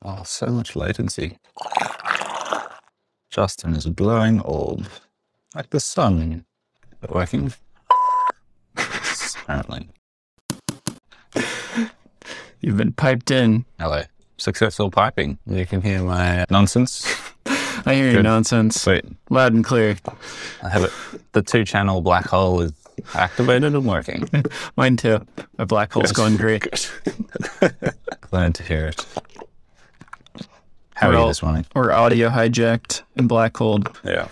Oh, so much latency. Justin is a glowing orb, like the sun. Is it working? Apparently. You've been piped in. Hello. Successful piping. You can hear my nonsense. I hear your nonsense. Sweet. Loud and clear. I have it. The 2-channel black hole is activated and working. Mine too. My black hole's going great. Glad to hear it. How are you this morning? We're audio hijacked and black holed. Yeah.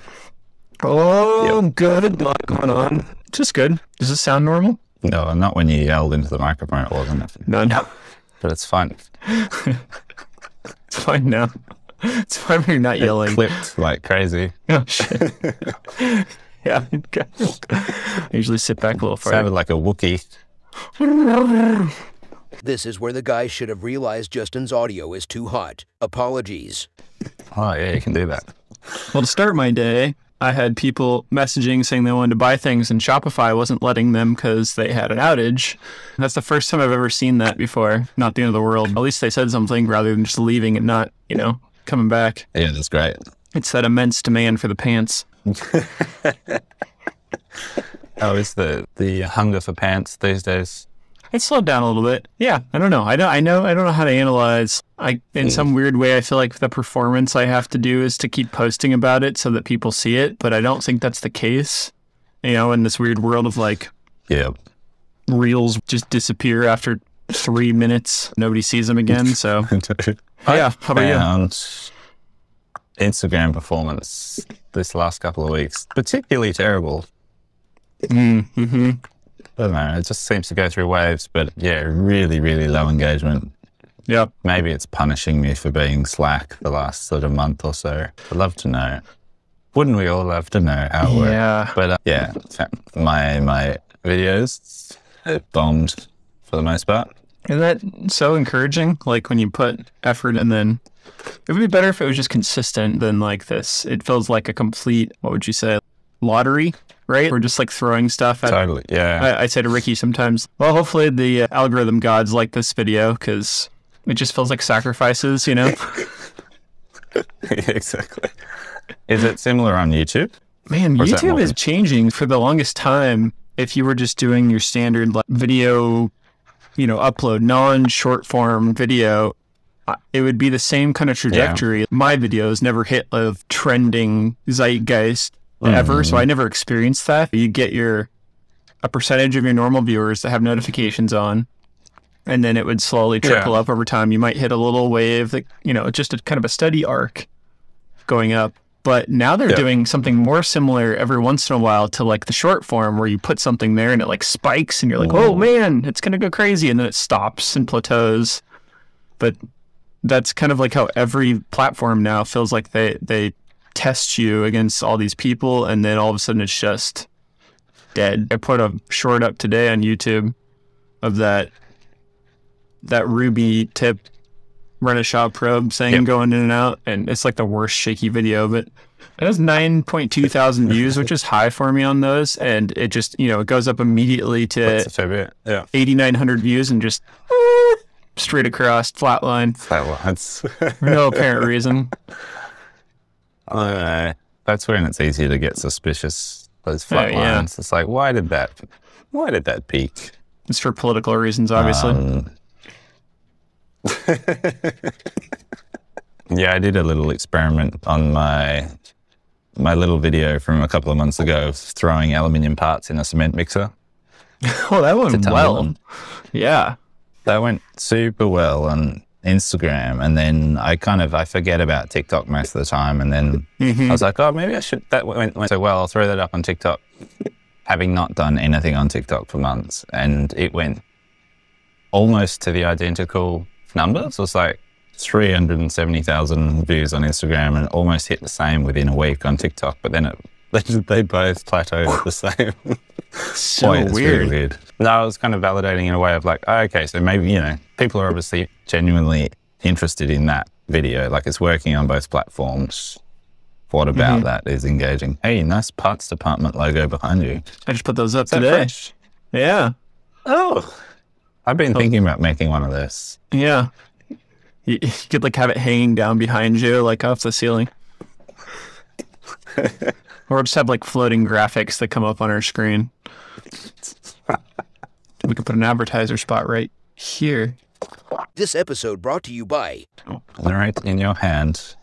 Oh, good. A lot going on. Just good. Does this sound normal? No, not when you yelled into the microphone. It wasn't. No. But it's fine. It's fine now. It's fine when you're not yelling. Clipped like crazy. Oh, shit. Yeah. I usually sit back a little farther. Sounded like a Wookiee. This is where the guy should have realized Justin's audio is too hot. Apologies. Oh, yeah, you can do that. Well, to start my day, I had people messaging saying they wanted to buy things and Shopify wasn't letting them because they had an outage. That's the first time I've ever seen that before. Not the end of the world. At least they said something rather than just leaving and not, coming back. Yeah, that's great. It's that immense demand for the pants. Oh, is the hunger for pants these days? It slowed down a little bit. Yeah, I don't know. I don't know how to analyze. In some weird way, I feel like the performance I have to do is to keep posting about it so that people see it, but I don't think that's the case. In this weird world of reels just disappear after 3 minutes. Nobody sees them again. So yeah, how about you? Instagram performance this last couple of weeks, particularly terrible. Mm-hmm. I don't know, it just seems to go through waves, but yeah, really, really low engagement. Yep. Maybe it's punishing me for being slack the last sort of month or so. I'd love to know. Wouldn't we all love to know how it works? But yeah, my videos bombed for the most part. Isn't that so encouraging? Like when you put effort and then it would be better if it was just consistent than like this. It feels like a complete, what would you say, lottery, right? We're just like throwing stuff at. Totally, yeah. I say to Ricky sometimes, well, hopefully the algorithm gods like this video because it just feels like sacrifices, Yeah, exactly. Is it similar on YouTube? Man, YouTube is changing. For the longest time, if you were just doing your standard video, upload, non-short form video, it would be the same kind of trajectory. Yeah. My videos never hit a trending zeitgeist ever, so I never experienced that. You get a percentage of your normal viewers that have notifications on, and then it would slowly trickle up over time. You might hit a little wave that, just a kind of a steady arc going up. But now they're doing something more similar every once in a while to like the short form where you put something there and it like spikes and you're like, oh man, it's going to go crazy. And then it stops and plateaus. But that's kind of like how every platform now feels like they test you against all these people. And then all of a sudden it's just dead. I put a short up today on YouTube of that Ruby tip Renishaw probe thing going in and out, and it's like the worst shaky video, but it has 9.2 thousand views, which is high for me on those, and it just, it goes up immediately to 8,900 views and just straight across, flatline. For no apparent reason. That's when it's easy to get suspicious, those flat lines. It's like, why did that peak? It's for political reasons, obviously. Yeah, I did a little experiment on my little video from a couple of months ago of throwing aluminium parts in a cement mixer. Oh, that went well. Yeah. That went super well on Instagram, and then I forget about TikTok most of the time, and then I was like, oh, maybe I should, that went so well, I'll throw that up on TikTok, having not done anything on TikTok for months, and it went almost to the identical numbers. It was like 370,000 views on Instagram and almost hit the same within a week on TikTok, but then they both plateaued at the same. So weird. Really weird. No, I was kind of validating in a way of like, oh, okay, so maybe, people are obviously genuinely interested in that video. Like it's working on both platforms. What about that is engaging? Hey, nice parts department logo behind you. I just put those up today. Fresh? Yeah. Oh, I've been thinking about making one of those. Yeah. You could like have it hanging down behind you, like off the ceiling. Or just have like floating graphics that come up on our screen. We could put an advertiser spot right here. This episode brought to you by... Right in your hand.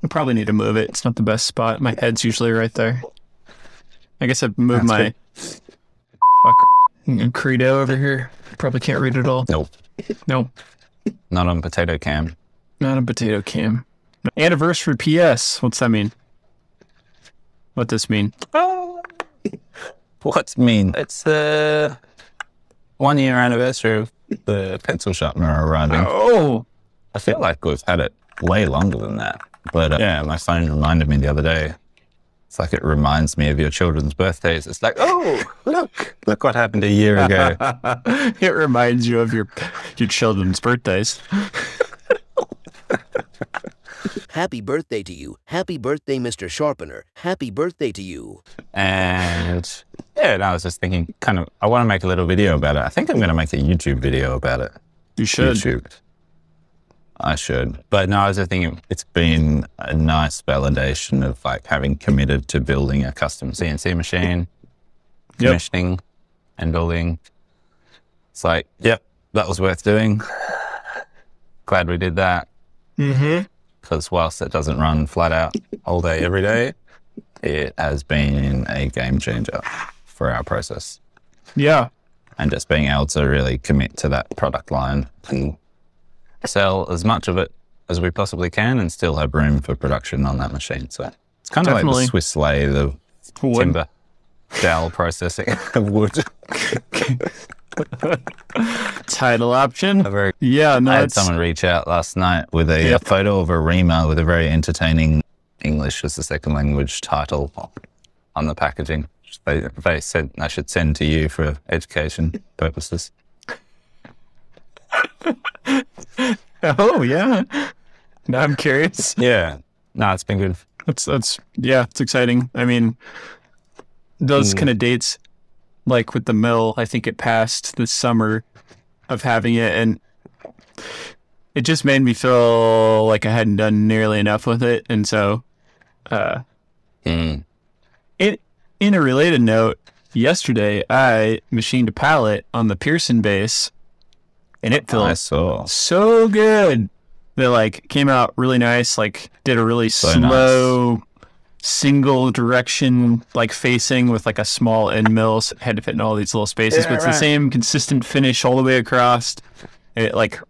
I probably need to move it. It's not the best spot. My head's usually right there. I guess I've moved my credo over here. Probably can't read it all. Nope. Nope. Not on potato cam. Not on potato cam. Anniversary PS. What's that mean? What does this mean? What's mean? It's the 1 year anniversary of the pencil sharpener arriving. Oh! I feel like we've had it way longer than that. But yeah, my phone reminded me the other day. It's like it reminds me of your children's birthdays. It's like, oh, look what happened a year ago. It reminds you of your children's birthdays. Happy birthday to you. Happy birthday, Mr. Sharpener. Happy birthday to you. And yeah, and I was just thinking, I want to make a little video about it. I think I'm going to make a YouTube video about it. You should. YouTube. I should. But no, I was just thinking it's been a nice validation of like having committed to building a custom CNC machine, commissioning and building. It's like, yep, that was worth doing. Glad we did that. Mm-hmm. Because whilst it doesn't run flat out all day, every day, it has been a game changer for our process. Yeah. And just being able to really commit to that product line and sell as much of it as we possibly can and still have room for production on that machine. So it's kind of like the Swiss lathe of timber dowel processing of wood. Title option. I had someone reach out last night with a photo of a reamer with a very entertaining English as a second language title on the packaging. They said I should send to you for education purposes. Oh yeah. Now I'm curious. Yeah. No, it's been good. It's exciting. I mean, those kind of dates, like with the mill, I think it passed this summer of having it, and it just made me feel like I hadn't done nearly enough with it. And so, in a related note, yesterday I machined a pallet on the Pearson base. And it feels so good. They like came out really nice, like did a really slow single direction like facing with like a small end mill. So it had to fit in all these little spaces, but it's the same consistent finish all the way across. It like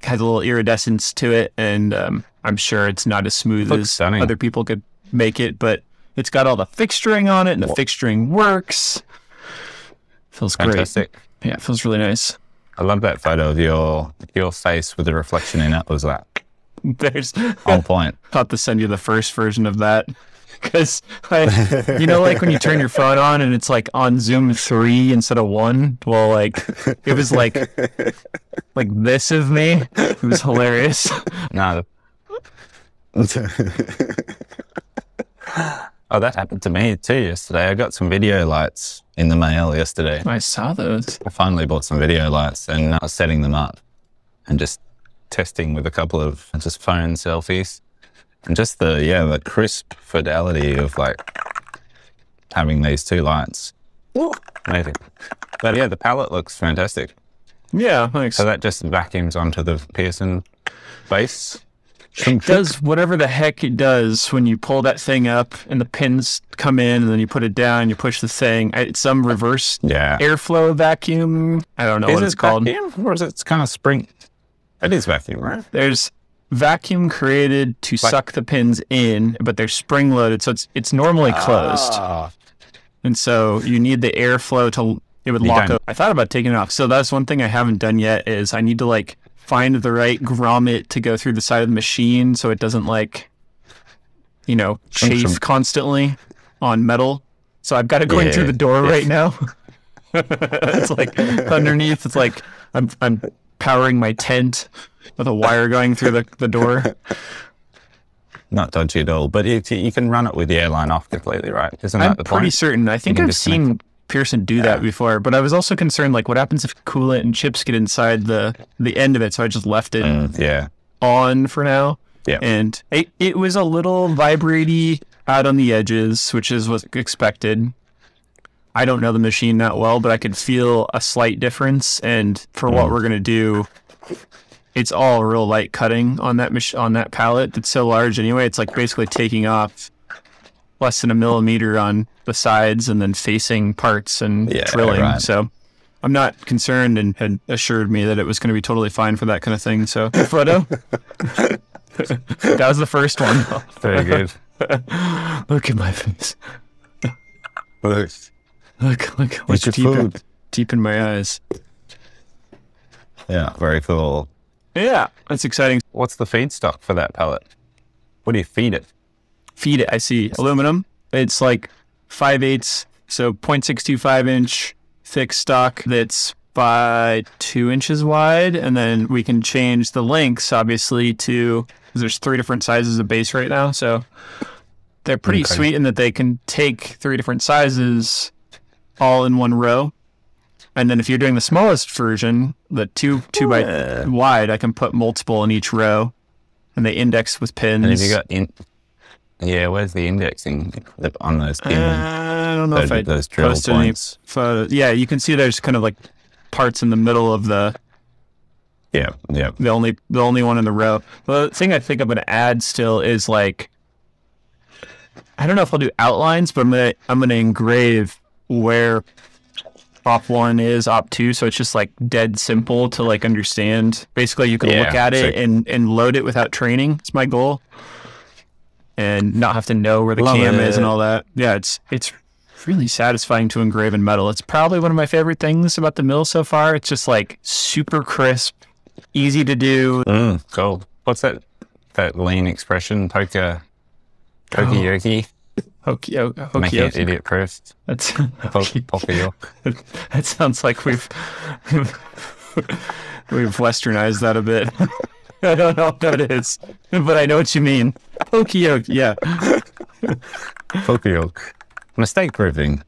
has a little iridescence to it, and I'm sure it's not as smooth as other people could make it, but it's got all the fixturing on it, and the fixturing works. Feels fantastic. Great. Yeah, it feels really nice. I love that photo of your face with the reflection in it. Was like, there's on point. Thought to send you the first version of that, because you know, like when you turn your phone on and it's like on Zoom 3 instead of 1. Well, like it was like this of me. It was hilarious. No. Oh, that happened to me too yesterday. I got some video lights in the mail yesterday. I saw those. I finally bought some video lights and I was setting them up and just testing with a couple of just phone selfies. And just the crisp fidelity of like having these two lights. Amazing. But yeah, the palette looks fantastic. Yeah, thanks. So that just vacuums onto the Pearson base. It does whatever the heck it does when you pull that thing up and the pins come in and then you put it down, you push the thing. It's some reverse airflow vacuum. I don't know what it's called. Vacuum, or is it kind of spring? It is vacuum, right? There's vacuum created to suck the pins in, but they're spring loaded, so it's normally closed. And so you need the airflow to, it would lock up. I thought about taking it off. So that's one thing I haven't done yet is I need to like find the right grommet to go through the side of the machine so it doesn't like, you know, chafe constantly on metal. So I've got it going through the door right now. It's like underneath, it's like I'm powering my tent with a wire going through the door. Not dodgy at all, but you can run it with the airline off completely, right? Isn't that the point? I'm pretty certain. I think I've seen Pearson do that before, but I was also concerned, like, what happens if coolant and chips get inside the end of it? So I just left it. on for now. Yeah. And it was a little vibratey out on the edges, which is what's expected. I don't know the machine that well, but I could feel a slight difference. And for what we're going to do, it's all real light cutting on that pallet. It's so large anyway. It's like basically taking off less than a millimeter on the sides and then facing parts and drilling. Right. So I'm not concerned, and had assured me that it was going to be totally fine for that kind of thing. So photo. That was the first one. Very good. Look at my face. Look, what's deep in my eyes. Yeah, very cool. Yeah, that's exciting. What's the feedstock for that pallet? What do you feed it? Feed it, I see. Aluminum. It's like 5/8, so 0.625 inch thick stock that's by 2 inches wide, and then we can change the lengths, obviously, to, because there's 3 different sizes of base right now, so they're pretty sweet in that they can take 3 different sizes all in one row. And then if you're doing the smallest version, the 2 by wide, I can put multiple in each row, and they index with pins. And have you got where's the indexing on those pins? I don't know if I those drill posted points. any photos. Yeah, you can see there's kind of like parts in the middle of the the only one in the row. The thing I think I'm going to add still is like, I don't know if I'll do outlines, but I'm gonna engrave where op 1 is, op 2, so it's just like dead simple to like understand. Basically, you can look at it and load it without training. It's my goal, and not have to know where the cam is and all that. Yeah, it's really satisfying to engrave in metal. It's probably one of my favorite things about the mill so far. It's just like super crisp, easy to do. Cool. What's that lean expression? Pokeyoki? Make it idiot proof. That's Pokeyoke. That sounds like we've westernized that a bit. I don't know what it is, but I know what you mean. Pokeyoke, yeah. Pokeyoke. Mistake proofing.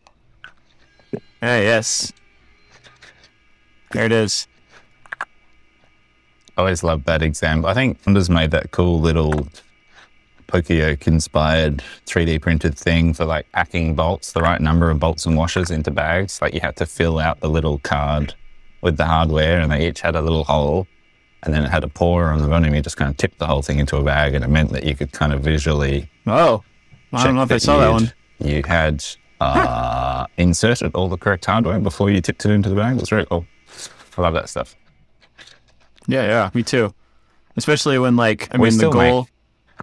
Yes. There it is. I always loved that example. I think Honda's made that cool little Pokeyoke inspired 3D printed thing for like packing bolts, the right number of bolts and washers into bags. Like you had to fill out the little card with the hardware, and they each had a little hole, and then it had a pour on the bottom. You just kind of tipped the whole thing into a bag, and it meant that you could kind of visually. Oh, I don't know if I saw that one. You had inserted all the correct hardware before you tipped it into the bag. It was very cool. I love that stuff. Yeah, me too. Especially when the goal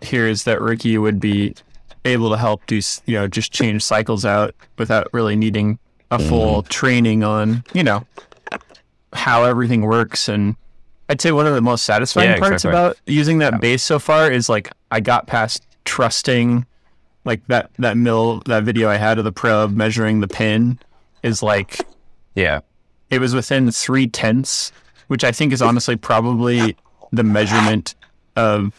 here is that Ricky would be able to help do, just change cycles out without really needing a full training on, how everything works. And I'd say one of the most satisfying parts about using that base so far is like I got past trusting, like that video I had of the probe measuring the pin is like, it was within 0.3, which I think is honestly probably the measurement of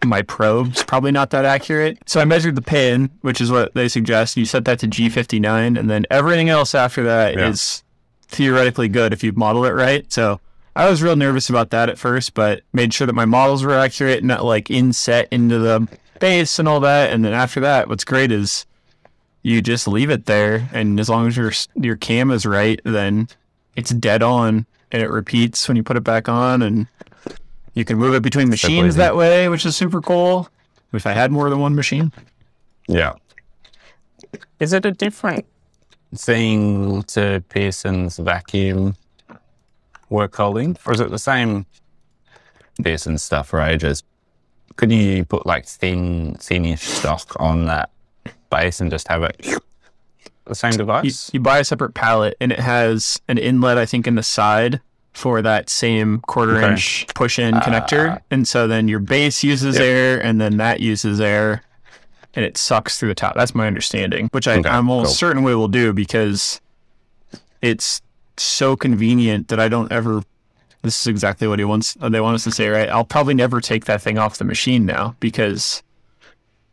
my probe's probably not that accurate. So I measured the pin, which is what they suggest. You set that to G59, and then everything else after that is theoretically good if you model it right. So I was real nervous about that at first, but made sure that my models were accurate and not like inset into the base and all that. And then after that, what's great is you just leave it there, and as long as your cam is right, then it's dead on, and it repeats when you put it back on, and you can move it between machines that way, which is super cool. If I had more than one machine. Yeah. Is it a different thing to Pearson's vacuum work holding, or is it the same Pearson stuff for ages? Could you put like thinnish stock on that base and just have it the same device? You buy a separate pallet, and it has an inlet, I think, in the side for that same 1/4 inch push-in connector. And so then your base uses air, and then that uses air, and it sucks through the top. That's my understanding, which I'm almost certain we will do, because it's so convenient that I don't ever... This is exactly what they want us to say, right? I'll probably never take that thing off the machine now, because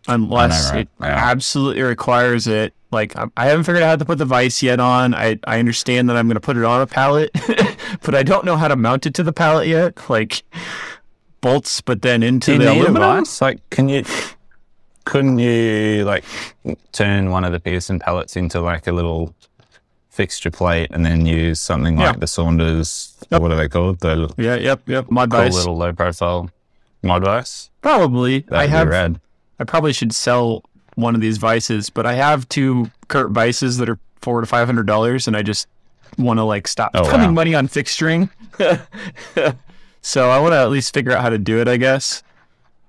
unless it absolutely requires it. Like, I haven't figured out how to put the vise yet on. I understand that I'm going to put it on a pallet, but I don't know how to mount it to the pallet yet. Like, bolts, but then into Do the you need a aluminum. vise? Like, couldn't you like turn one of the Pearson pallets into like a little fixture plate and then use something like the Saunders, what are they called? The Mod cool vise. little low profile mod vise. Probably. That'd be rad. I probably should sell one of these vices, but I have 2 Kurt vices that are $400 to $500, and I just want to like stop spending money on fixturing. So I want to at least figure out how to do it, I guess.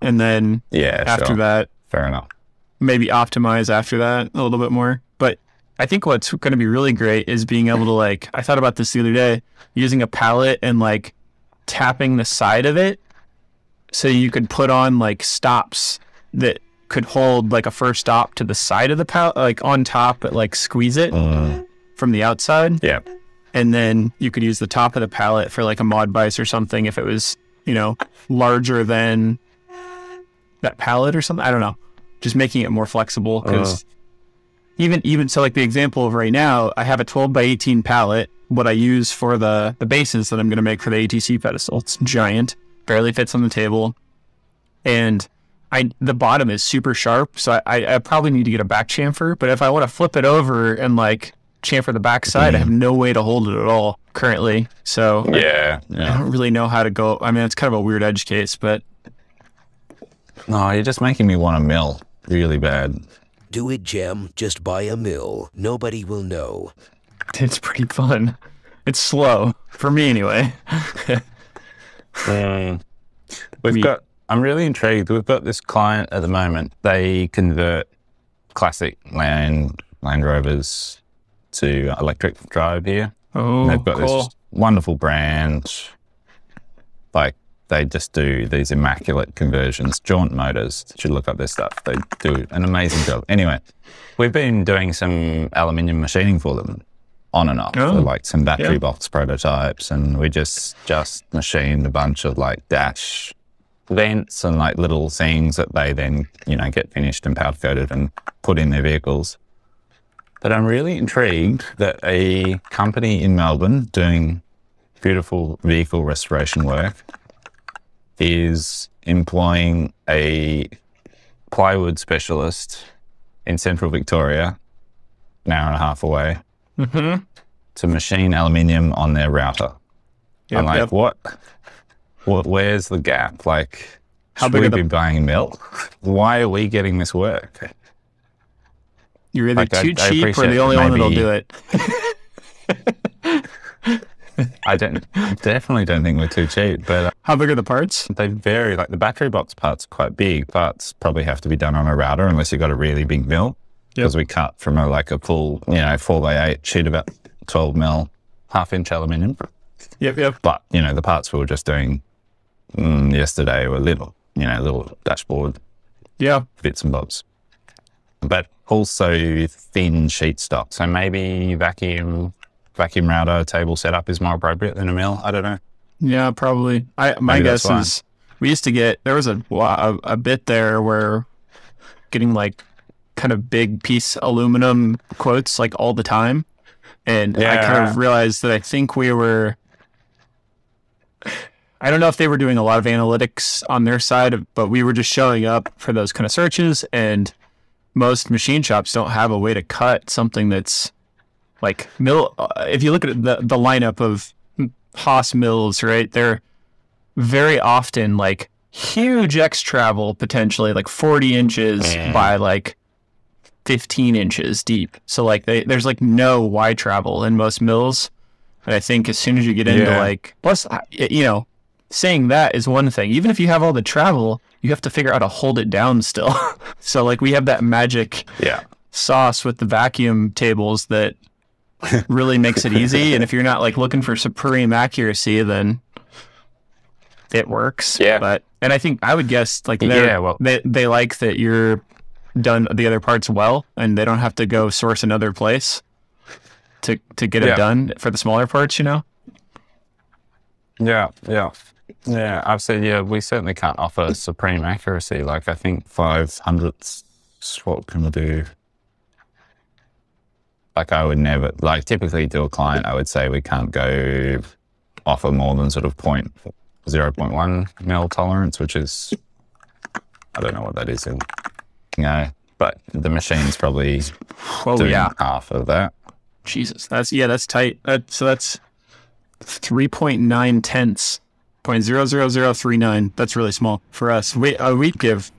And then after that, fair enough. Maybe optimize after that a little bit more. But I think what's going to be really great is being able to like, I thought about this the other day, using a pallet and like tapping the side of it so you could put on like stops that could hold like a first stop to the side of the pallet, like on top, but like squeeze it from the outside. Yeah. And then you could use the top of the pallet for like a mod vise or something if it was, you know, larger than that pallet or something. I don't know. Just making it more flexible because even so, like the example of right now, I have a 12 by 18 pallet. What I use for the bases that I'm going to make for the ATC pedestal, it's giant, barely fits on the table. And the bottom is super sharp. So I probably need to get a back chamfer, but if I want to flip it over and like chamfer the back side, I have no way to hold it at all currently. So I don't really know how to go. I mean, it's kind of a weird edge case, but. No, you're just making me want a mill really bad. Do it, Jem. Just buy a mill. Nobody will know. It's pretty fun. It's slow. For me, anyway. I'm really intrigued. We've got this client at the moment. They convert classic Land Rovers to electric drive here. Oh, and they've got cool. this wonderful brand. Like, they just do these immaculate conversions. Jaunt Motors, you should look up their stuff. They do an amazing job. Anyway, we've been doing some aluminium machining for them on and off, for like some battery box prototypes, and we just machined a bunch of like dash vents and like little things that they then, you know, get finished and powder coated and put in their vehicles. But I'm really intrigued that a company in Melbourne doing beautiful vehicle restoration work is employing a plywood specialist in central Victoria, an hour and a half away, to machine aluminium on their router. I'm like, what? Where's the gap? Like, should we be buying milk? Why are we getting this work? You're either too cheap or the only one that'll do it. I definitely don't think we're too cheap, but how big are the parts? They vary. Like the battery box parts are quite big. Parts probably have to be done on a router unless you've got a really big mill. Because we cut from a full, 4x8 sheet about 12 mil, 1/2 inch aluminium. But, the parts we were just doing yesterday were little dashboard bits and bobs. But also thin sheet stock. So maybe vacuum router table setup is more appropriate than a mill. I don't know. Yeah, probably. My guess is we used to get, there was a bit there where getting like kind of big piece aluminum quotes like all the time. And I kind of realized that I think we were, I don't know if they were doing a lot of analytics on their side, but we were just showing up for those kind of searches, and most machine shops don't have a way to cut something that's like mill. If you look at the lineup of Haas mills, right, they're very often like huge X travel, potentially like 40 inches by like 15 inches deep. So like there's like no Y travel in most mills. And I think as soon as you get into like, plus, saying that is one thing. Even if you have all the travel, you have to figure out how to hold it down still. So like we have that magic sauce with the vacuum tables that really makes it easy. And if you're not like looking for supreme accuracy, then it works. Yeah. And I think I would guess like they like that you're done the other parts well, and they don't have to go source another place to get it done for the smaller parts, Yeah. I've said, we certainly can't offer supreme accuracy. Like I think 500ths, what can we do? Like I would never, like typically to a client, I would say we can't go offer more than sort of 0.1 mil tolerance, which is, I don't know what that is in, but the machine's probably doing half of that. Jesus, that's tight. So that's 3.9 tenths, 0.00039. That's really small for us. We give,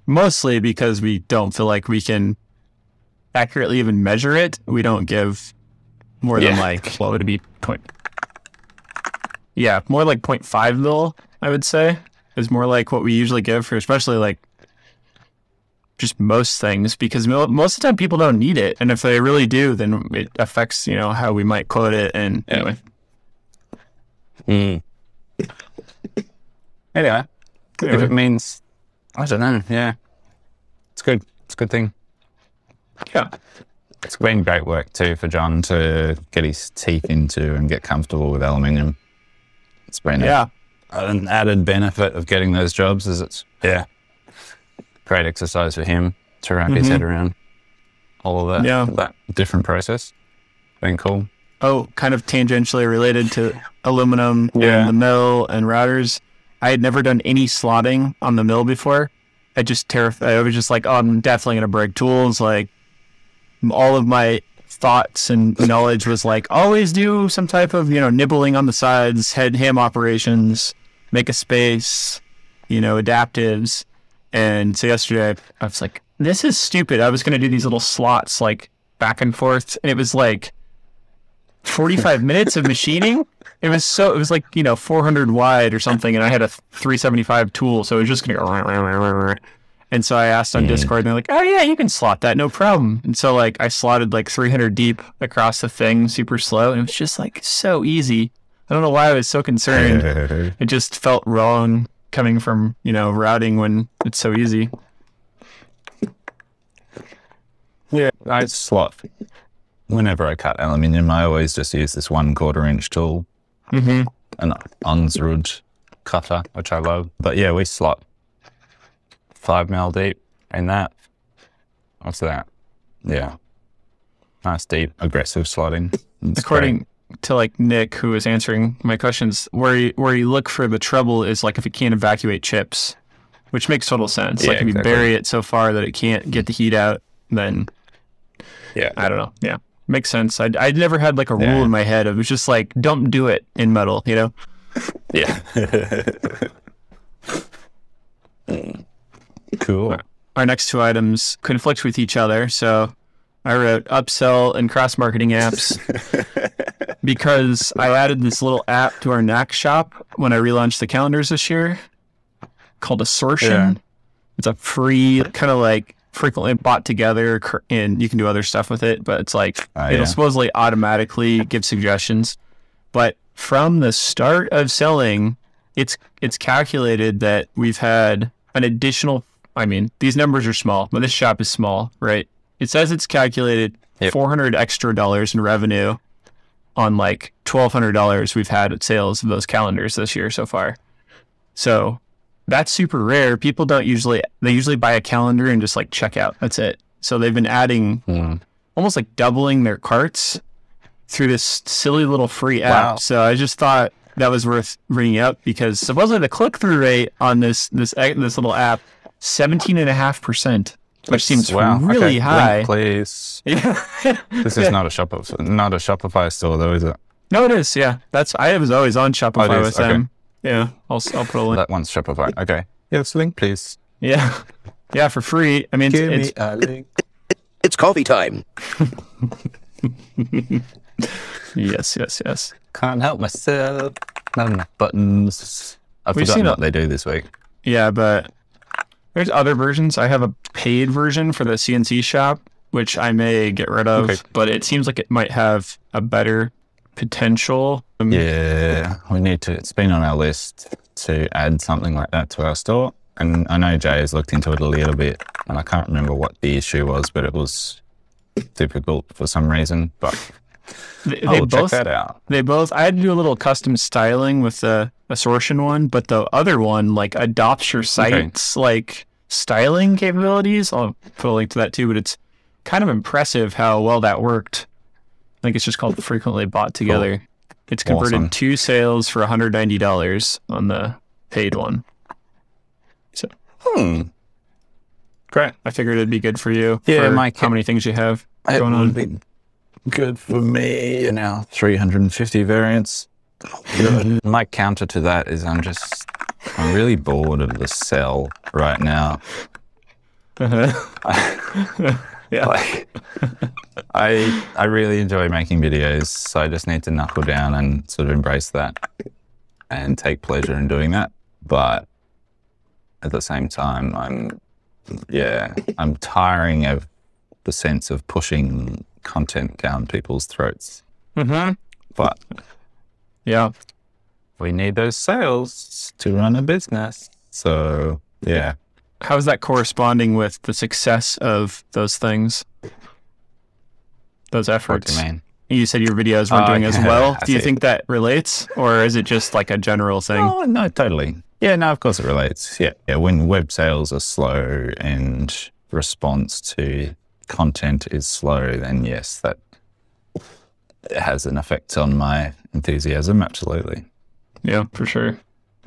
mostly because we don't feel like we can accurately even measure it. We don't give more than like, what would it be? More like 0.5 mil, I would say, is more like what we usually give for, especially like just most things, because most of the time people don't need it, and if they really do, then it affects how we might quote it. And anyway, if it means, I don't know, it's good. It's a good thing. Yeah, it's been great work too for John to get his teeth into and get comfortable with aluminium. It's been an added benefit of getting those jobs. Is it's great exercise for him to wrap his head around all of that. That different process. Been cool. Oh, kind of tangentially related to aluminum and the mill and routers. I had never done any slotting on the mill before. I was just like, I'm definitely going to break tools. Like, all of my thoughts and knowledge was like, always do some type of, nibbling on the sides, ham operations, make a space, adaptives. And so yesterday I was like, this is stupid. I was going to do these little slots like back and forth. And it was like 45 minutes of machining. It was like, 400 wide or something. And I had a 375 tool. So it was just going to go. And so I asked on Discord, and they're like, oh yeah, you can slot that, no problem. And so like I slotted like 300 deep across the thing, super slow. And it was just like so easy. I don't know why I was so concerned. It just felt wrong coming from, routing when it's so easy. Yeah, I slot. Whenever I cut aluminium, I always just use this 1/4 inch tool. An Onsrud cutter, which I love. But yeah, we slot 5 mil deep in that. What's that? Yeah. Nice, deep, aggressive slotting. According to like Nick, who was answering my questions, where you look for the trouble is like if it can't evacuate chips, which makes total sense. Like if you bury it so far that it can't get the heat out, then I don't know. Yeah, makes sense. I'd never had like a rule in my head. It was just like, don't do it in metal, Yeah. Cool. Our next two items conflict with each other, so I wrote upsell and cross-marketing apps because I added this little app to our NAC shop when I relaunched the calendars this year called Assortion. Yeah. It's a free, kind of like frequently bought together, and you can do other stuff with it, but it's like, it'll supposedly automatically give suggestions. But from the start of selling, it's calculated that we've had an additional, these numbers are small, but this shop is small, right? It says it's calculated $400 extra in revenue on like $1,200 we've had at sales of those calendars this year so far. So that's super rare. People they usually buy a calendar and just like check out. That's it. So they've been adding almost like doubling their carts through this silly little free app. Wow. So I just thought that was worth bringing up because supposedly the click-through rate on this little app, 17.5%. Which seems really high. Link, please. Yeah. This is not a Shopify store, though, is it? No, it is. Yeah, I was always on Shopify with them. Yeah, I'll put a link. That one's Shopify. Okay. Yes, link, please. Yeah, for free. Give me a link. It's coffee time. Yes. Can't help myself. Not enough buttons. I've forgotten what they do this week. Yeah, but there's other versions. I have a paid version for the CNC shop, which I may get rid of, but it seems like it might have a better potential. Yeah, we need to. It's been on our list to add something like that to our store. And I know Jay has looked into it a little bit, and I can't remember what the issue was, but it was difficult for some reason. But I'll check that out. I had to do a little custom styling with the Assortion one, but the other one like adopts your site's like styling capabilities. I'll put a link to that too, but it's kind of impressive how well that worked. I think it's just called frequently bought together. It's converted Awesome. 2 sales for $190 on the paid one. So Great. I figured it'd be good for you. Yeah, for how many things you have going on. Be good for me. Now 350 variants. My counter to that is I'm really bored of the cell right now. Yeah. Like, I really enjoy making videos, so I just need to knuckle down and sort of embrace that and take pleasure in doing that. But at the same time, I'm tiring of the sense of pushing content down people's throats. But Yeah. we need those sales to run a business. So yeah. How is that corresponding with the success of those things? Those efforts? What do you mean? You said your videos weren't doing as okay. well. I Do you see. think that relates, or is it just like a general thing? Oh, no, totally. Yeah, no, of course it relates. Yeah. When web sales are slow and response to content is slow, then yes, that has an effect on my enthusiasm, absolutely. Yeah, for sure.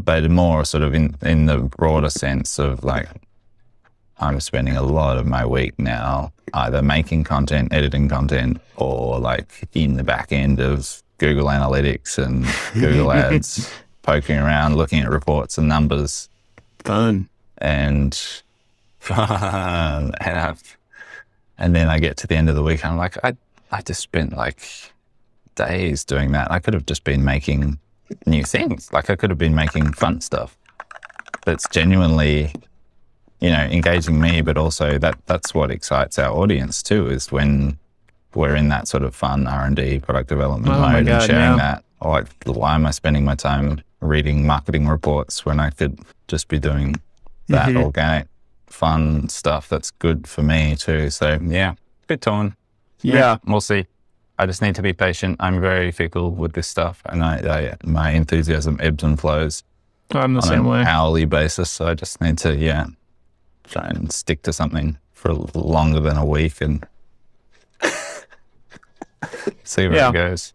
But more sort of in the broader sense of like, I'm spending a lot of my week now either making content, editing content, or like in the back end of Google Analytics and Google Ads, poking around, looking at reports and numbers. Fun. And then I get to the end of the week, I'm like, I just spent like days doing that. I could have just been making new things. Like I could have been making fun stuff that's genuinely, engaging me, but also that's what excites our audience too, is when we're in that sort of fun R&D product development mode and sharing that. Or like, why am I spending my time reading marketing reports when I could just be doing that organic, fun stuff that's good for me too? So yeah, bit torn. Yeah. We'll see. I just need to be patient. I'm very fickle with this stuff, and my enthusiasm ebbs and flows I'm the on same an way. hourly basis. So I just need to, try and stick to something for longer than a week and see where it goes.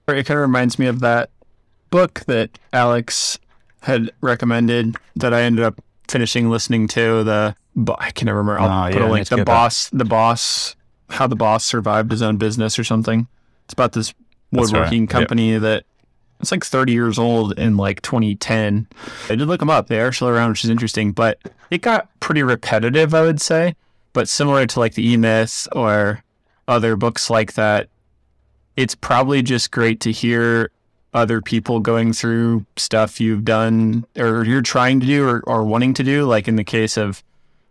It kind of reminds me of that book that Alex had recommended that I ended up finishing listening to. I can never remember. I'll put a link. The boss, how the boss survived his own business or something. It's about this woodworking company that it's like 30 years old in like 2010. I did look them up. They are still around, which is interesting, but it got pretty repetitive, I would say. But similar to like the E-Myth or other books like that, it's probably just great to hear other people going through stuff you've done or you're trying to do or wanting to do. Like in the case of,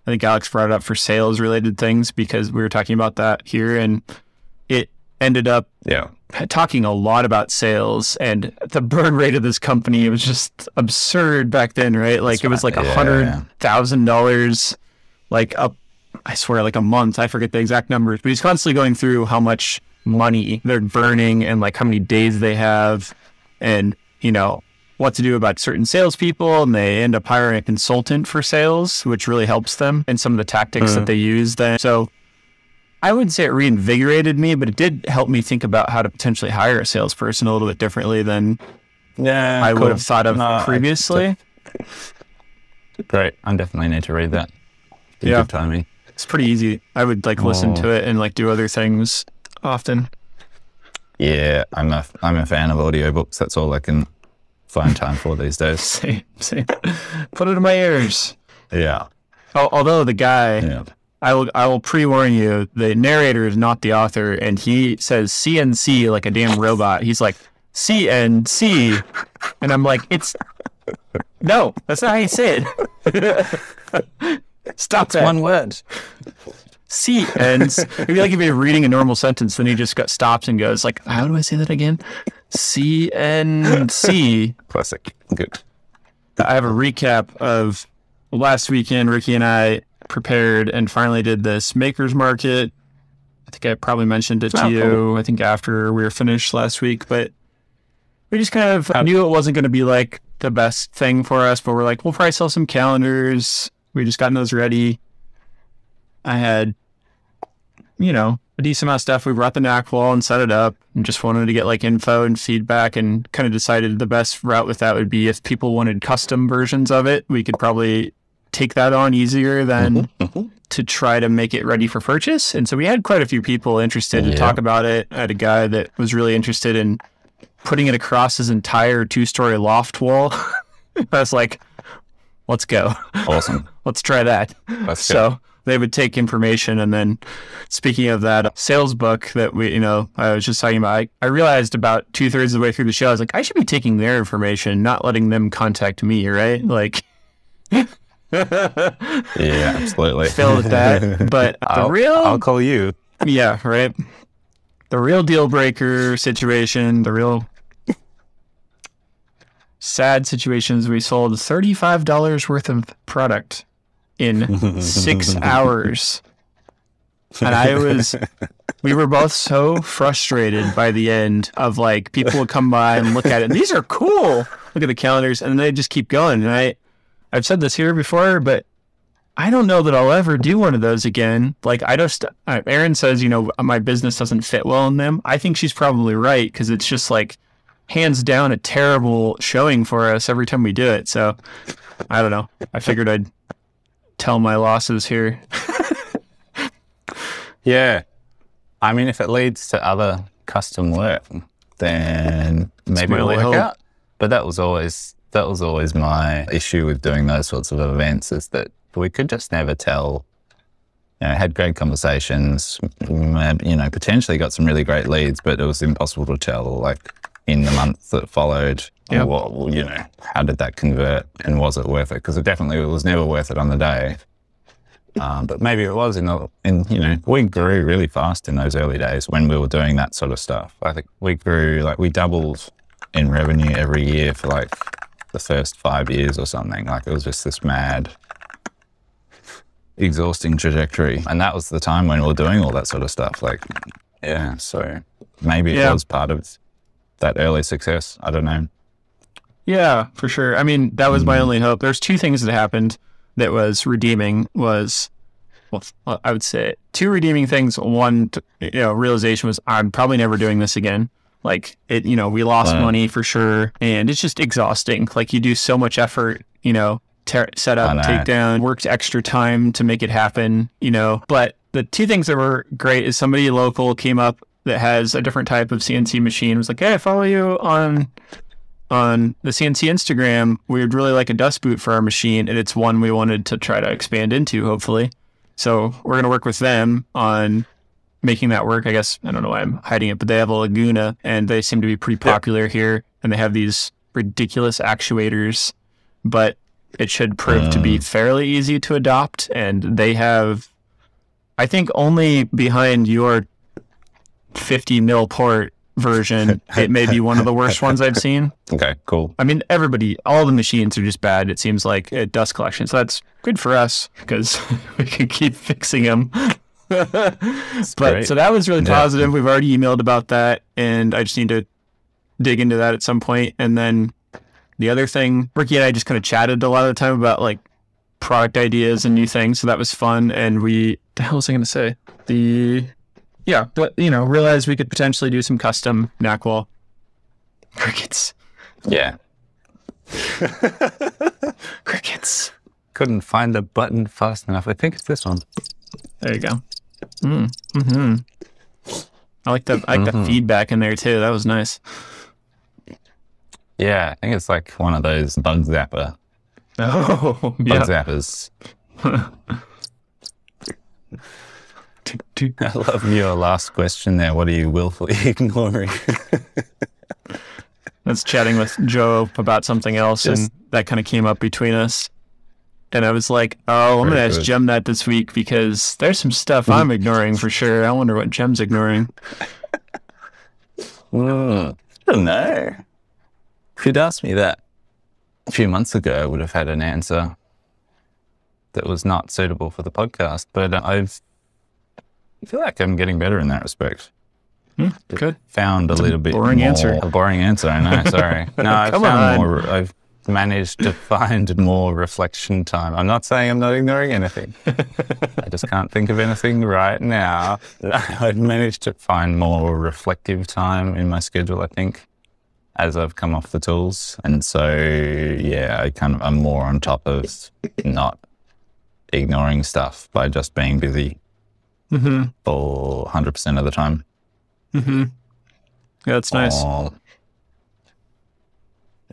I think Alex brought it up for sales related things because we were talking about that here, and it ended up talking a lot about sales and the burn rate of this company. It was just absurd back then, right? Like it was like $100,000, like up, I swear, like a month. I forget the exact numbers, but he's constantly going through how much money they're burning and like how many days they have and, what to do about certain salespeople. And they end up hiring a consultant for sales, which really helps them and some of the tactics that they use then. So I wouldn't say it reinvigorated me, but it did help me think about how to potentially hire a salesperson a little bit differently than I would have thought of previously. Great. I definitely need to read that. Good timing. It's pretty easy. I would like listen to it and like do other things often. Yeah, I'm a fan of audiobooks. That's all I can find time for these days. Same. Put it in my ears. Yeah. Although the guy, I will pre-warn you, the narrator is not the author, and he says CNC like a damn robot. He's like, CNC. And I'm like, no, that's not how you say it. Stop that. One word. CNC. It'd be like if you're reading a normal sentence, then he just stops and goes like, how do I say that again? CNC. Classic. Good. I have a recap of last weekend. Ricky and I prepared and finally did this Makers Market. I think I probably mentioned it to you, cool. I think after we were finished last week, but we just kind of knew it wasn't going to be like the best thing for us, but we're like, we'll probably sell some calendars. We just gotten those ready. I had, a a decent amount of stuff. We brought the NAC wall and set it up and just wanted to get like info and feedback, and kind of decided the best route with that would be if people wanted custom versions of it, we could probably take that on easier than to try to make it ready for purchase. And so we had quite a few people interested to talk about it. I had a guy that was really interested in putting it across his entire 2-story loft wall. I was like, let's go. Awesome. Let's try that. So they would take information. And then speaking of that sales book that I was just talking about, I realized about 2/3 of the way through the show, I was like, I should be taking their information, not letting them contact me, right? Like, yeah, absolutely. Fail at that. But I'll call you. Yeah, right. The real deal breaker situation, the real sad situations, we sold $35 worth of product in 6 hours. And we were both so frustrated by the end of like, people would come by and look at it. And these are cool. Look at the calendars, and they just keep going. And I've said this here before, but I don't know that I'll ever do one of those again. Like, Erin says, my business doesn't fit well in them. I think she's probably right, because it's just like hands down a terrible showing for us every time we do it. So I don't know. I figured I'd tell my losses here. Yeah. I mean, if it leads to other custom work, then maybe it'll work out. But that was always my issue with doing those sorts of events, is that we could just never tell. Had great conversations, potentially got some really great leads, but it was impossible to tell, like, in the month that followed, how did that convert, and was it worth it? Because it was never worth it on the day. But maybe it was we grew really fast in those early days when we were doing that sort of stuff. I think we grew, we doubled in revenue every year for like the first 5 years or something. Like, it was just this mad, exhausting trajectory. And that was the time when we were doing all that sort of stuff. So maybe it was part of that early success. I don't know. Yeah, for sure. I mean, that was my only hope. There's 2 things that happened that was redeeming. I would say 2 redeeming things. One, realization was, I'm probably never doing this again. Like, we lost money for sure, and it's just exhausting. Like, you do so much effort, set up, take down, worked extra time to make it happen, But the 2 things that were great is somebody local came up that has a different type of CNC machine. It was like, hey, I follow you on the CNC Instagram. We would really like a dust boot for our machine, and it's one we wanted to try to expand into, hopefully. So we're going to work with them on making that work. I guess, I don't know why I'm hiding it, but they have a Laguna, and they seem to be pretty popular here, and they have these ridiculous actuators, but it should prove to be fairly easy to adopt. And they have, I think, only behind your 50 mil port version, it may be one of the worst ones I've seen. Okay, cool. I mean, all the machines are just bad, it seems like, at dust collection. So that's good for us, because we can keep fixing them. So that was really positive. We've already emailed about that, and I just need to dig into that at some point. And then the other thing, Ricky and I just kind of chatted a lot of the time about like product ideas and new things. So that was fun. And the hell was I going to say? Realized we could potentially do some custom NAC wall. Crickets. Yeah. Crickets. Couldn't find the button fast enough. I think it's this one. There you go. Mm-hmm. I like the feedback in there too. That was nice. Yeah, I think it's like one of those bug zapper. Oh, bug zappers. I love your last question there. What are you willfully ignoring? That's chatting with Joe about something else, and that kind of came up between us. And I was like, I'm going to ask Jem that this week, because there's some stuff I'm ignoring for sure. I wonder what Jem's ignoring. I don't know. If you'd asked me that a few months ago, I would have had an answer that was not suitable for the podcast. But I feel like I'm getting better in that respect. Good. Found a little bit boring more, answer. A boring answer, I know, sorry. No, I've found more. managed to find more reflection time. I'm not saying I'm not ignoring anything. I just can't think of anything right now. I've managed to find more reflective time in my schedule, I think, as I've come off the tools. And so, yeah, I'm more on top of not ignoring stuff by just being busy for 100% of the time. Yeah, that's nice.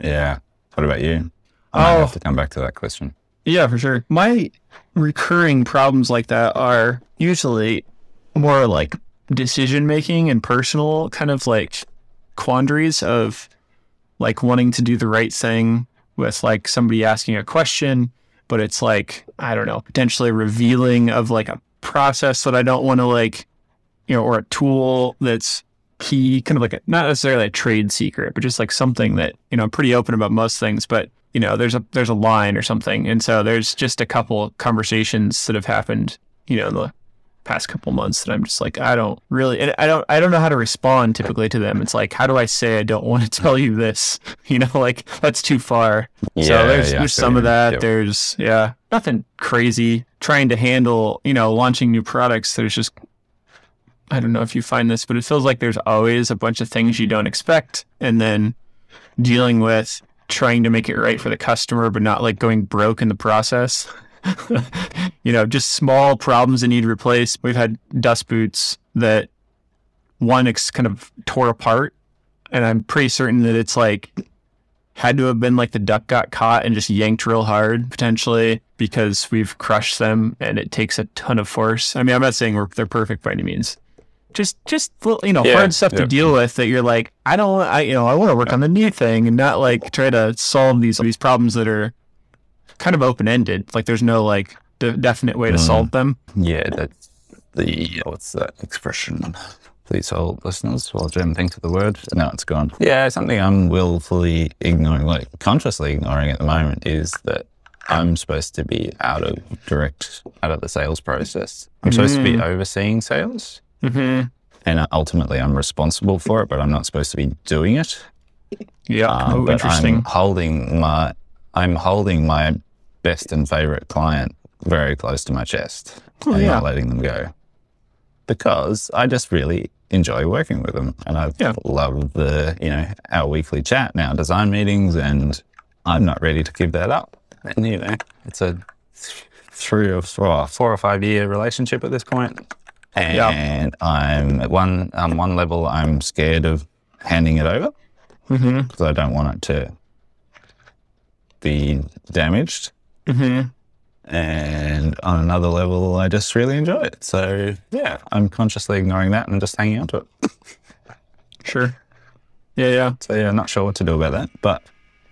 Yeah. What about you? I might have to come back to that question. Yeah, for sure. My recurring problems like that are usually more like decision-making and personal kind of like quandaries of like wanting to do the right thing with like somebody asking a question, but it's like, I don't know, potentially revealing of like a process that I don't want to like, or a tool that's key, kind of like not necessarily a trade secret, but just like something that, I'm pretty open about most things, but there's a line or something. And so there's just a couple conversations that have happened, in the past couple months that I'm just like, I don't know how to respond typically to them. It's like, how do I say I don't want to tell you this? Like that's too far. Yeah, so there's some of that. Yep. There's nothing crazy. Trying to handle, launching new products. There's just, I don't know if you find this, but it feels like there's always a bunch of things you don't expect, and then dealing with trying to make it right for the customer, but not like going broke in the process. Just small problems that need replaced. We've had dust boots that one kind of tore apart, and I'm pretty certain that it's like had to have been like the duck got caught and just yanked real hard potentially because we've crushed them and it takes a ton of force. I mean, I'm not saying they're perfect by any means. Just hard stuff to deal with that you're like, I want to work on the new thing and not like try to solve these problems that are kind of open-ended. Like there's no like definite way to solve them. Yeah, that's what's that expression? Please hold, listeners, while Jem thinks of the word. No, it's gone. Yeah, something I'm willfully ignoring, like consciously ignoring at the moment, is that I'm supposed to be out of the sales process. I'm supposed to be overseeing sales. And ultimately I'm responsible for it, but I'm not supposed to be doing it. Yeah. But interesting. I'm holding my best and favorite client very close to my chest and not letting them go, because I just really enjoy working with them. And I love our weekly chat now, design meetings, and I'm not ready to give that up. And it's a 4 or 5 year relationship at this point. And I'm at one level, I'm scared of handing it over because I don't want it to be damaged. And on another level, I just really enjoy it. So I'm consciously ignoring that and just hanging on to it. Sure. Yeah. So I'm not sure what to do about that, but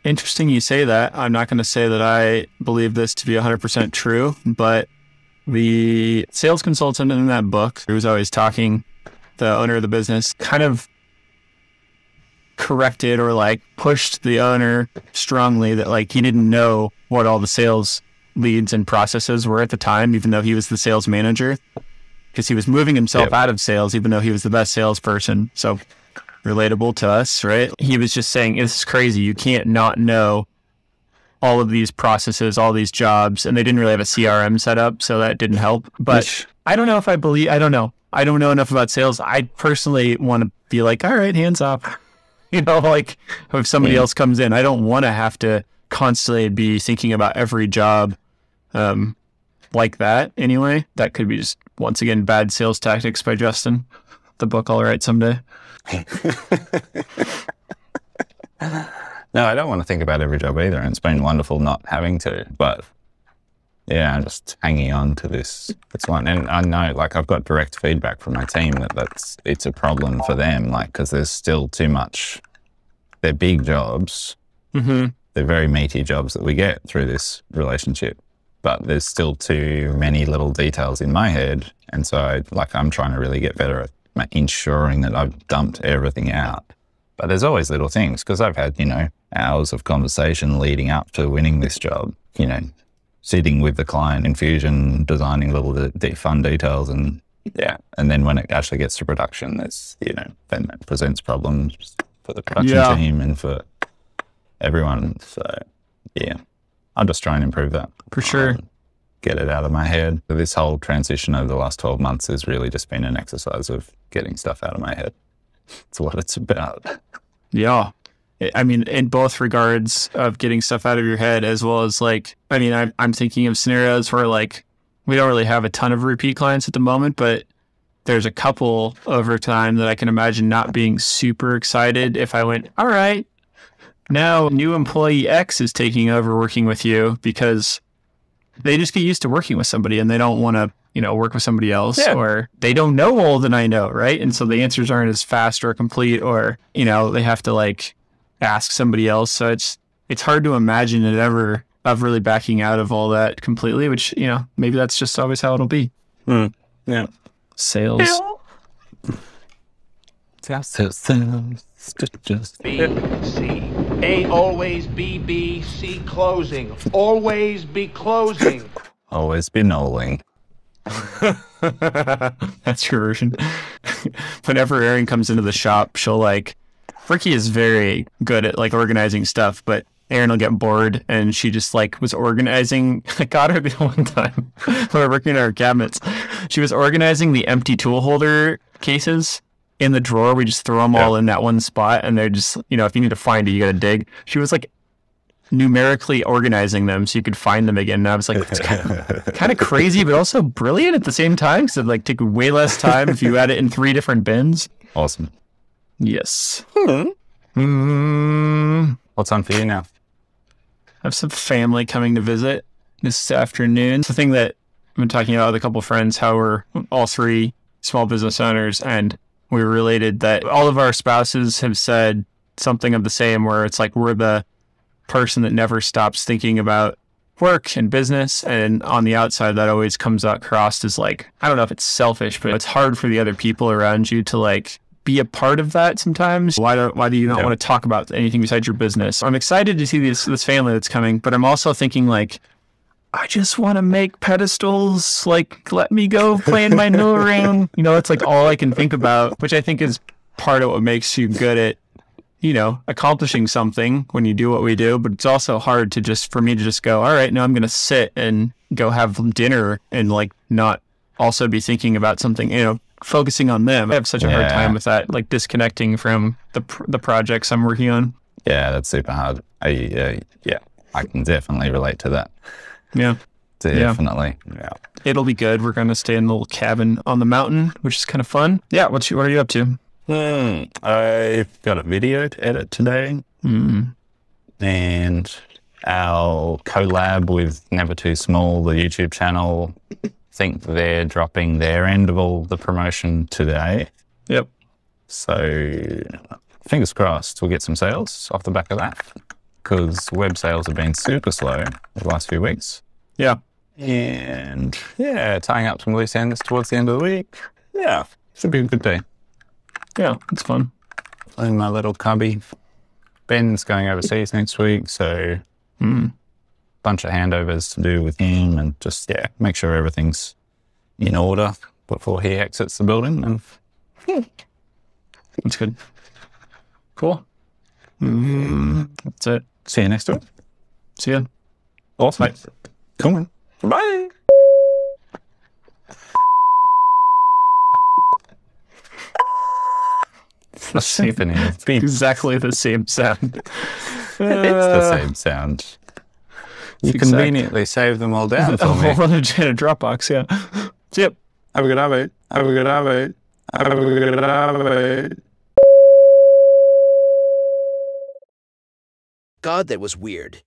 interesting you say that. I'm not going to say that I believe this to be 100% true, but the sales consultant in that book, who was always talking, the owner of the business, kind of corrected or like pushed the owner strongly that like he didn't know what all the sales leads and processes were at the time, even though he was the sales manager, because he was moving himself out of sales, even though he was the best salesperson. So relatable to us, right? He was just saying, this is crazy. You can't not know all of these processes, all these jobs, and they didn't really have a CRM set up, so that didn't help. But I don't know if I don't know enough about sales. I personally want to be like, all right, hands off. Like if somebody else comes in, I don't want to have to constantly be thinking about every job like that anyway. That could be just, once again, bad sales tactics by Justin. The book I'll write someday. No, I don't want to think about every job either. And it's been wonderful not having to, but I'm just hanging on to this one. And I know, like, I've got direct feedback from my team that it's a problem for them, like, because there's still too much. They're big jobs. They're very meaty jobs that we get through this relationship, but there's still too many little details in my head. And so I'm trying to really get better at ensuring that I've dumped everything out. But there's always little things, because I've had, hours of conversation leading up to winning this job, sitting with the client in Fusion, designing little fun details, and then when it actually gets to production, there's, then that presents problems for the production team and for everyone. So yeah, I'll just try and improve that. For sure. Get it out of my head. This whole transition over the last 12 months has really just been an exercise of getting stuff out of my head. It's what it's about. Yeah. I mean, in both regards of getting stuff out of your head, as well as like, I mean, I'm thinking of scenarios where like, we don't really have a ton of repeat clients at the moment, but there's a couple over time that I can imagine not being super excited if I went, all right, now new employee X is taking over working with you, because they just get used to working with somebody and they don't want to, work with somebody else, or they don't know all that I know. Right. And so the answers aren't as fast or complete, or, they have to like ask somebody else. So it's hard to imagine it ever of really backing out of all that completely, which, maybe that's just always how it'll be. Yeah. Sales. Just B, C. A, always B, B, C, closing. Always be closing. always be knolling. That's your version. Whenever Erin comes into the shop, she'll Ricky is very good at organizing stuff, but Erin will get bored, and she just was organizing. I got her the one time when we were working on our cabinets. She was organizing the empty tool holder cases in the drawer. We just throw them all in that one spot, and they're just, if you need to find it, you got to dig. She was numerically organizing them so you could find them again. And I was like, it's kind of crazy, but also brilliant at the same time, because it'd take way less time if you had it in 3 different bins. Awesome. Yes. What's on for you now? I have some family coming to visit this afternoon. It's the thing that I've been talking about with a couple of friends, how we're all 3 small business owners, and we're related, that all of our spouses have said something of the same, where it's we're the person that never stops thinking about work and business. And on the outside, that always comes across as I don't know if it's selfish, but it's hard for the other people around you to be a part of that sometimes. Why do you not want to talk about anything besides your business? I'm excited to see this family that's coming, but I'm also thinking I just want to make pedestals. Let me go play in my mill ring. It's all I can think about, which I think is part of what makes you good at, accomplishing something when you do what we do. But it's also hard for me to just go, all right, now I'm going to sit and go have dinner and not also be thinking about something, focusing on them. I have such a hard time with that, disconnecting from the projects I'm working on. Yeah, that's super hard. I can definitely relate to that. Yeah. Definitely. Yeah. It'll be good. We're going to stay in a little cabin on the mountain, which is kind of fun. Yeah. What are you up to? I've got a video to edit today. And our collab with Never Too Small, the YouTube channel, I think they're dropping their end of all the promotion today. Yep. So fingers crossed we'll get some sales off the back of that, because web sales have been super slow the last few weeks. Yeah. And tying up some loose ends towards the end of the week. Yeah, should be a good day. Yeah, it's fun. In my little cubby. Ben's going overseas next week, so bunch of handovers to do with him, and just make sure everything's in order before he exits the building. And that's good. Cool. That's it. See you next week. See ya. Awesome. Bye. Come on. Bye. The symphony. Exactly the same sound. It's the same sound. You conveniently save them all down for me. I'll run it in a Dropbox, yeah. See ya. Have a good night. Have a good night. Have a good night. God, that was weird.